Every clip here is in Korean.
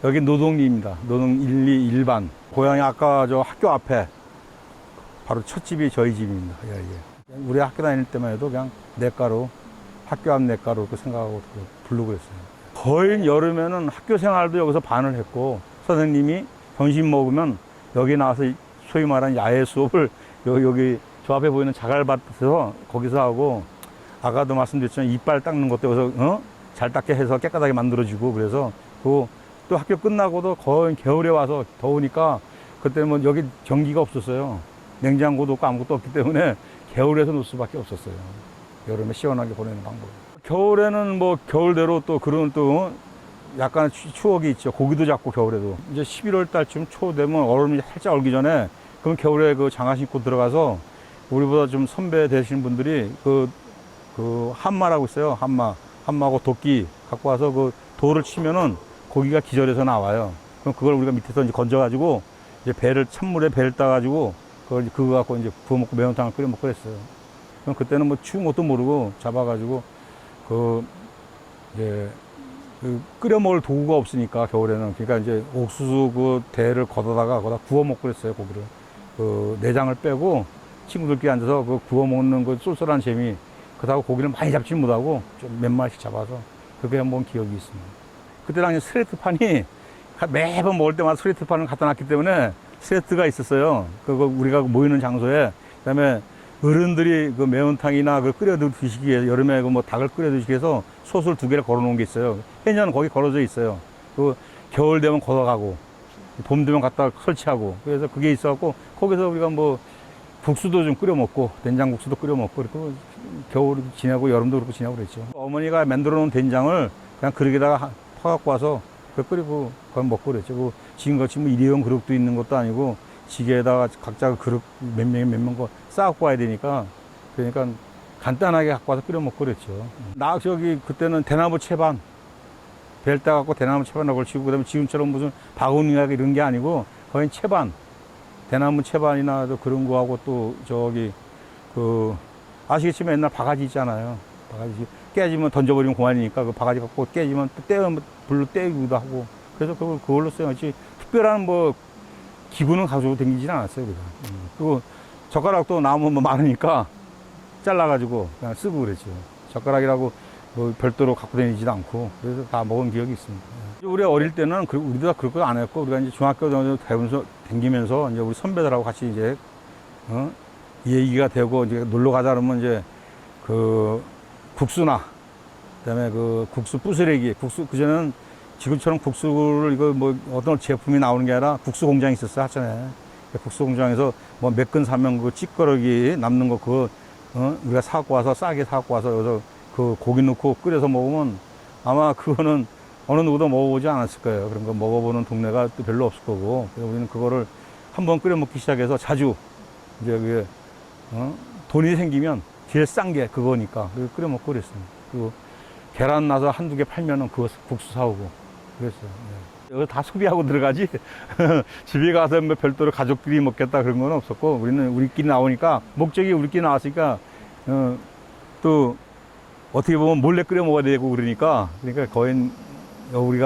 여기 노동리입니다. 노동 1, 2, 일반. 고향이 아까 저 학교 앞에 바로 첫 집이 저희 집입니다. 예, 예. 우리 학교 다닐 때만 해도 그냥 냇가로, 학교 앞 냇가로 그 생각하고 부르고 그랬어요. 거의 여름에는 학교 생활도 여기서 반을 했고, 선생님이 점심 먹으면 여기 나와서 소위 말하는 야외 수업을 여기 저 앞에 보이는 자갈밭에서 거기서 하고, 아까도 말씀드렸지만 이빨 닦는 것도 여기서 잘 닦게 해서 깨끗하게 만들어주고, 그래서 또 학교 끝나고도 거의 겨울에 와서 더우니까 그때 뭐 여기 전기가 없었어요. 냉장고도 없고 아무것도 없기 때문에 겨울에서 놀 수밖에 없었어요. 여름에 시원하게 보내는 방법. 겨울에는 뭐 겨울대로 또 그런 또 약간 추억이 있죠. 고기도 잡고 겨울에도. 이제 11월 달쯤 초 되면 얼음이 살짝 얼기 전에 그럼 겨울에 그 장화 신고 들어가서 우리보다 좀 선배 되시는 분들이 그 한마라고 있어요. 한마하고 도끼 갖고 와서 그 돌을 치면은 고기가 기절해서 나와요. 그럼 그걸 우리가 밑에서 이제 건져가지고 이제 찬물에 배를 따가지고 그거 갖고 이제 부어 먹고 매운탕을 끓여 먹고 그랬어요. 그럼 그때는 뭐 추운 것도 모르고 잡아가지고 이제 끓여 먹을 도구가 없으니까 겨울에는 그러니까 이제 옥수수 그 대를 걷어다가 거기다 구워 먹고 그랬어요. 고기를 내장을 빼고 친구들끼리 앉아서 그 구워 먹는 그 쏠쏠한 재미. 그렇다고 고기를 많이 잡지 못하고 좀 몇 마리씩 잡아서 그렇게 한번 기억이 있습니다. 그때 당시 스레트판이 매번 먹을 때마다 스레트판을 갖다 놨기 때문에 스레트가 있었어요. 그거 우리가 모이는 장소에. 그다음에 어른들이 그 매운탕이나 그 끓여 드시기 위해서 여름에 그 뭐 닭을 끓여 드시기 위해서 솥을 2개를 걸어 놓은 게 있어요. 해녀는 거기 걸어져 있어요. 그 겨울 되면 걷어가고 봄 되면 갖다 설치하고 그래서 그게 있어갖고 거기서 우리가 뭐 국수도 좀 끓여 먹고 된장국수도 끓여 먹고 그리고 겨울 지내고 여름도 그렇고 지내고 그랬죠. 어머니가 만들어 놓은 된장을 그냥 그릇에다가 퍼갖고 와서 끓이고 그걸 먹고 그랬죠. 지금같이 뭐 일회용 그릇도 있는 것도 아니고 지게에다가 각자 그릇 몇 명 거 쌓고 와야 되니까 그러니까 간단하게 갖고 와서 끓여 먹고 그랬죠. 그때는 대나무 채반 벨 따갖고 대나무 채반을 걸치고 그다음에 지금처럼 무슨 바구니나 이런 게 아니고 거의 채반 대나무 채반이나 그런 거하고 또 아시겠지만 옛날 바가지 있잖아요. 바가지 깨지면 던져버리면 그만이니까 그 바가지 갖고 깨지면 또 불로 떼기도 하고 그래서 그걸로 써야지 특별한 뭐 기구는 가지고 다니지는 않았어요. 그리고 젓가락도 나무 뭐 많으니까 잘라가지고 그냥 쓰고 그랬죠. 젓가락이라고 뭐 별도로 갖고 다니지도 않고 그래서 다 먹은 기억이 있습니다. 우리 어릴 때는 우리도 다 그럴 거 안 했고 우리가 이제 중학교 다니면서 이제 우리 선배들하고 같이 이제 얘기가 되고 이제 놀러 가자 그러면 이제 국수나 그다음에 국수 부스러기 그전에는 지금처럼 국수를 이거 뭐 어떤 제품이 나오는 게 아니라 국수 공장이 있었어요. 하천에. 국수 공장에서 뭐 몇 근 사면 그 찌꺼러기 남는 거 우리가 사갖고 와서 싸게 사갖고 와서 여기서 그 고기 넣고 끓여서 먹으면 아마 그거는 어느 누구도 먹어보지 않았을 거예요. 그런 거 먹어보는 동네가 또 별로 없을 거고. 그래서 우리는 그거를 한번 끓여 먹기 시작해서 자주 이제 그게 돈이 생기면 제일 싼 게 그거니까 끓여 먹고 그랬습니다. 그리고 계란 나서 한두 개 팔면은 그거 국수 사오고 그랬어요. 네. 여기 다 소비하고 들어가지 집에 가서 뭐 별도로 가족끼리 먹겠다 그런 건 없었고 우리는 우리끼리 나오니까 목적이 우리끼리 나왔으니까 또 어떻게 보면 몰래 끓여 먹어야 되고 그러니까 거의 우리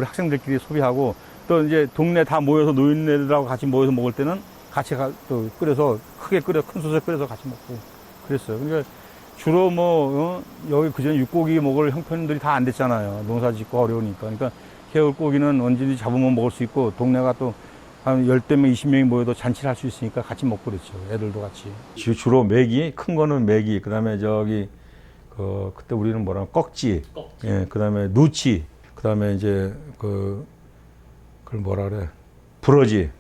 학생들끼리 소비하고 또 이제 동네 다 모여서 노인네들하고 같이 모여서 먹을 때는 같이 또 끓여서 크게 큰 솥에 끓여서 같이 먹고 그랬어요. 그러니까 주로 여기 그전에 육고기 먹을 형편들이 다 안 됐잖아요. 농사 짓고 어려우니까. 그러니까 개울고기는 언제든지 잡으면 먹을 수 있고 동네가 또 한 10대명, 20명이 모여도 잔치를 할 수 있으니까 같이 먹고 그랬죠. 애들도 같이. 주로 메기, 큰 거는 메기, 그 다음에 그때 우리는 뭐라 꺽지, 예, 그 다음에 누치, 그 다음에 이제 그걸 뭐라 그래. 부러지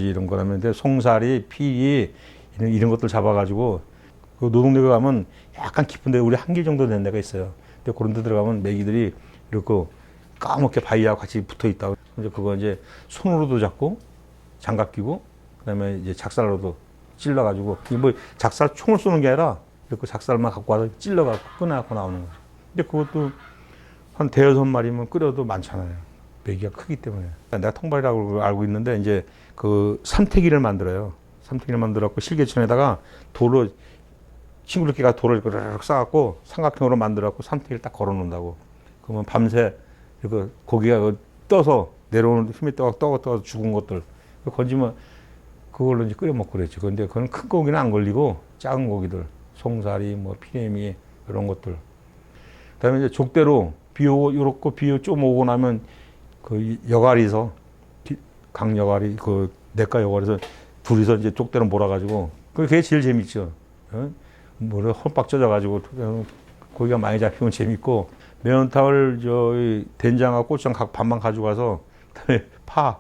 이런 거라면 송사리, 피리 이런 것들 잡아가지고 그 노동대가 가면 약간 깊은데 우리 한 길 정도 된 데가 있어요. 근데 그런 데 들어가면 메기들이 이렇게 까맣게 바위하고 같이 붙어 있다고. 이제 그거 이제 손으로도 잡고 장갑 끼고 그다음에 이제 작살로도 찔러가지고 뭐 작살 총을 쏘는 게 아니라 이렇게 작살만 갖고 와서 찔러갖고 꺼내갖고 나오는 거죠. 근데 그것도 한 5-6마리면 끓여도 많잖아요. 메기가 크기 때문에. 내가 통발이라고 알고 있는데 이제 삼태기를 만들어요. 삼태기를 만들어갖고 실개천에다가 친구들끼리 가서 돌을 이렇게 싸갖고 삼각형으로 만들어갖고 삼태기를 딱 걸어 놓는다고. 그러면 밤새 고기가 떠서 내려오는 힘이 떠서 죽은 것들 건지면 그걸로 이제 끓여 먹고 그랬지. 근데 그건 큰 고기는 안 걸리고 작은 고기들, 송사리, 뭐 피레미 이런 것들. 그다음에 이제 족대로 비 오고 요렇고 비 좀 오고 나면 그 여가리서 강여가리 그 내과 여가리서 둘이서 이제 족대로 몰아가지고 그게 제일 재밌죠. 어? 뭐를 헐빡 쪄져가지고 고기가 많이 잡히면 재밌고 매운탕을 저희 된장하고 고추장 각 반만 가져가서 그다음에 파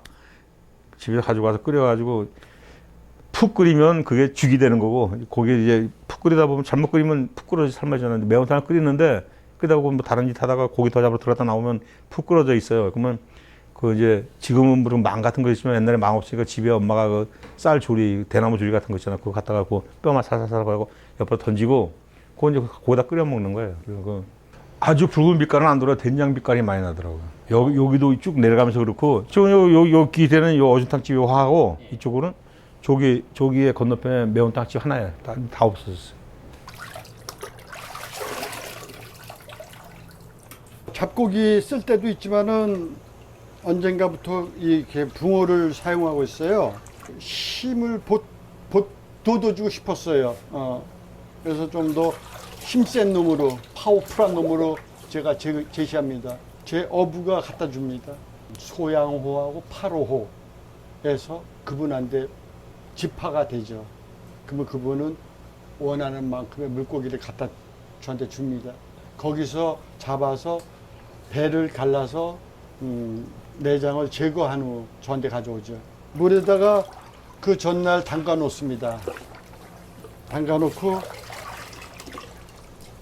집에서 가져가서 끓여가지고 푹 끓이면 그게 죽이 되는 거고 고기 이제 푹 끓이다 보면 잘못 끓이면 푹 끓어져 삶아지는데 매운탕을 끓이는데 끓이다 보면 뭐 다른 짓 하다가 고기 더 잡으러 들어갔다 나오면 푹 끓어져 있어요. 그러면 그 이제 지금은 무슨 망 같은 거 있으면 옛날에 망 없으니까 집에 엄마가 그 쌀 조리 대나무 조리 같은 거 있잖아. 그거 갖다가 그 뼈만 살살살 하고 옆으로 던지고 그거 이제 거기다 끓여 먹는 거예요. 그리고 그 아주 붉은 빛깔은 안 돌아 된장 빛깔이 많이 나더라고요. 여기도 쭉 내려가면서 그렇고 지금 요 기대는 요 어준탕집이 하고 이쪽으로는 조기의 건너편에 매운탕집 하나예요. 다 없어졌어요. 잡고기 쓸 때도 있지만은 언젠가부터 이렇게 붕어를 사용하고 있어요. 힘을 돋워주고 싶었어요. 그래서 좀 더 힘센 놈으로 파워풀한 놈으로 제가 제시합니다. 제 어부가 갖다 줍니다. 소양호하고 8호호에서 그분한테 집화가 되죠. 그러면 그분은 원하는 만큼의 물고기를 갖다 저한테 줍니다. 거기서 잡아서 배를 갈라서 내장을 제거한 후 저한테 가져오죠. 물에다가 그 전날 담가 놓습니다. 담가 놓고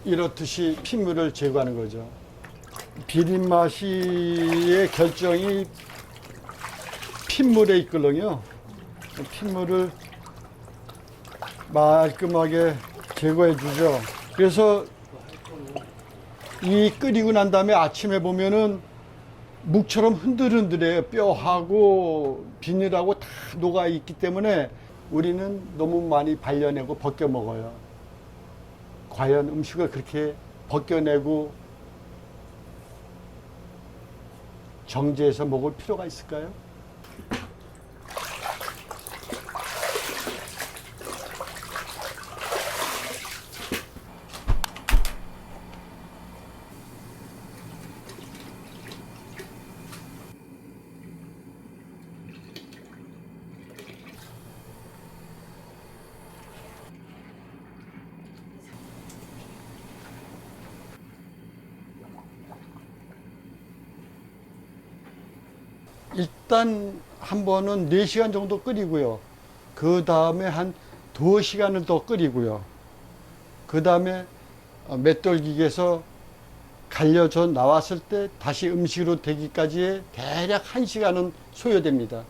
이렇듯이 핏물을 제거하는 거죠. 비린 맛이의 결정이 핏물에 있거든요. 핏물을 말끔하게 제거해 주죠. 그래서 이 끓이고 난 다음에 아침에 보면은 묵처럼 흔들흔들해요. 뼈하고 비늘하고 다 녹아 있기 때문에 우리는 너무 많이 발려내고 벗겨 먹어요. 과연 음식을 그렇게 벗겨내고 정제해서 먹을 필요가 있을까요? 일단 한 번은 4시간 정도 끓이고요. 그 다음에 한 2시간을 더 끓이고요. 그 다음에 맷돌기에서 갈려져 나왔을 때 다시 음식으로 되기까지의 대략 1시간은 소요됩니다.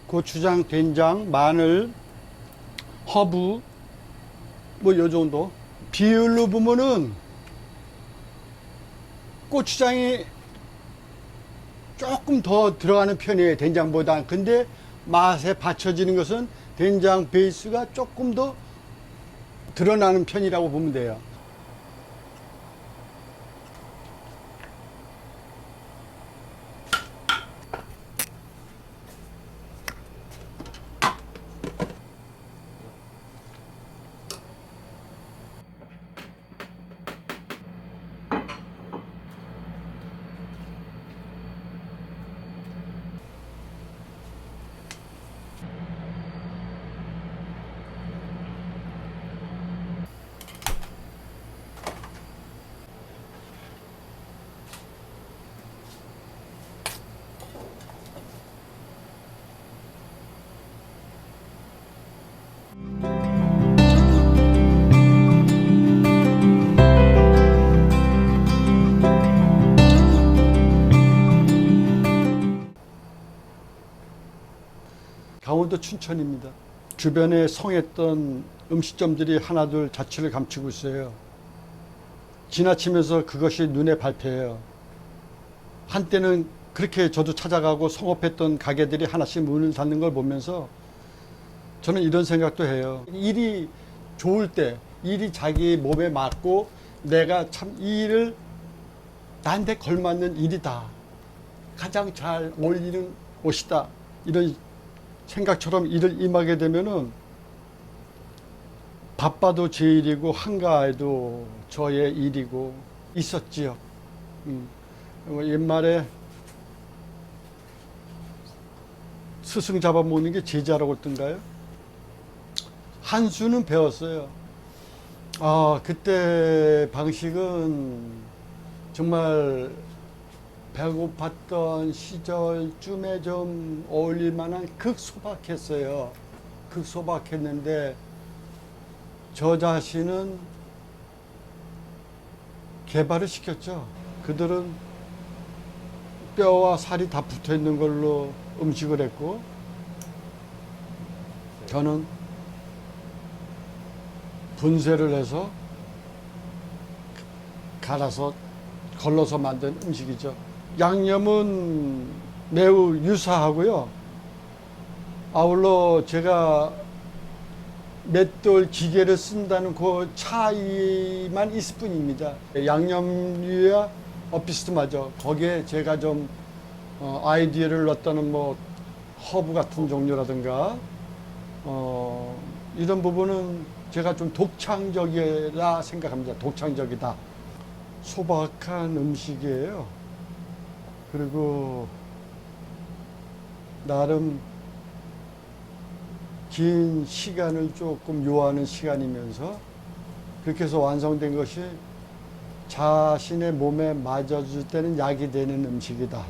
고추장, 된장, 마늘, 허브 뭐 요 정도. 비율로 보면은 고추장이 조금 더 들어가는 편이에요, 된장보다. 근데 맛에 받쳐지는 것은 된장 베이스가 조금 더 드러나는 편이라고 보면 돼요. 강원도 춘천입니다. 주변에 성했던 음식점들이 하나둘 자취를 감추고 있어요. 지나치면서 그것이 눈에 밟혀요. 한때는 그렇게 저도 찾아가고 성업했던 가게들이 하나씩 문을 닫는 걸 보면서 저는 이런 생각도 해요. 일이 좋을 때, 일이 자기 몸에 맞고 내가 참 이 일을 나한테 걸맞는 일이다. 가장 잘 어울리는 옷이다. 이런 생각처럼 일을 임하게 되면은 바빠도 제 일이고 한가해도 저의 일이고 있었지요. 옛말에 스승 잡아먹는 게 제자라고 했던가요? 한 수는 배웠어요. 그때 방식은 정말 배고팠던 시절쯤에 좀 어울릴 만한 극소박했어요. 극소박했는데 저 자신은 개발을 시켰죠. 그들은 뼈와 살이 다 붙어 있는 걸로 음식을 했고 저는 분쇄를 해서 갈아서 걸러서 만든 음식이죠. 양념은 매우 유사하고요. 아울러 제가 맷돌 기계를 쓴다는 그 차이만 있을 뿐입니다. 양념류야 비슷하죠. 거기에 제가 좀 아이디어를 넣었다는 뭐 허브 같은 종류라든가 이런 부분은 제가 좀 독창적이라 생각합니다. 독창적이다. 소박한 음식이에요. 그리고 나름 긴 시간을 조금 요하는 시간이면서 그렇게 해서 완성된 것이 자신의 몸에 맞아줄 때는 약이 되는 음식이다.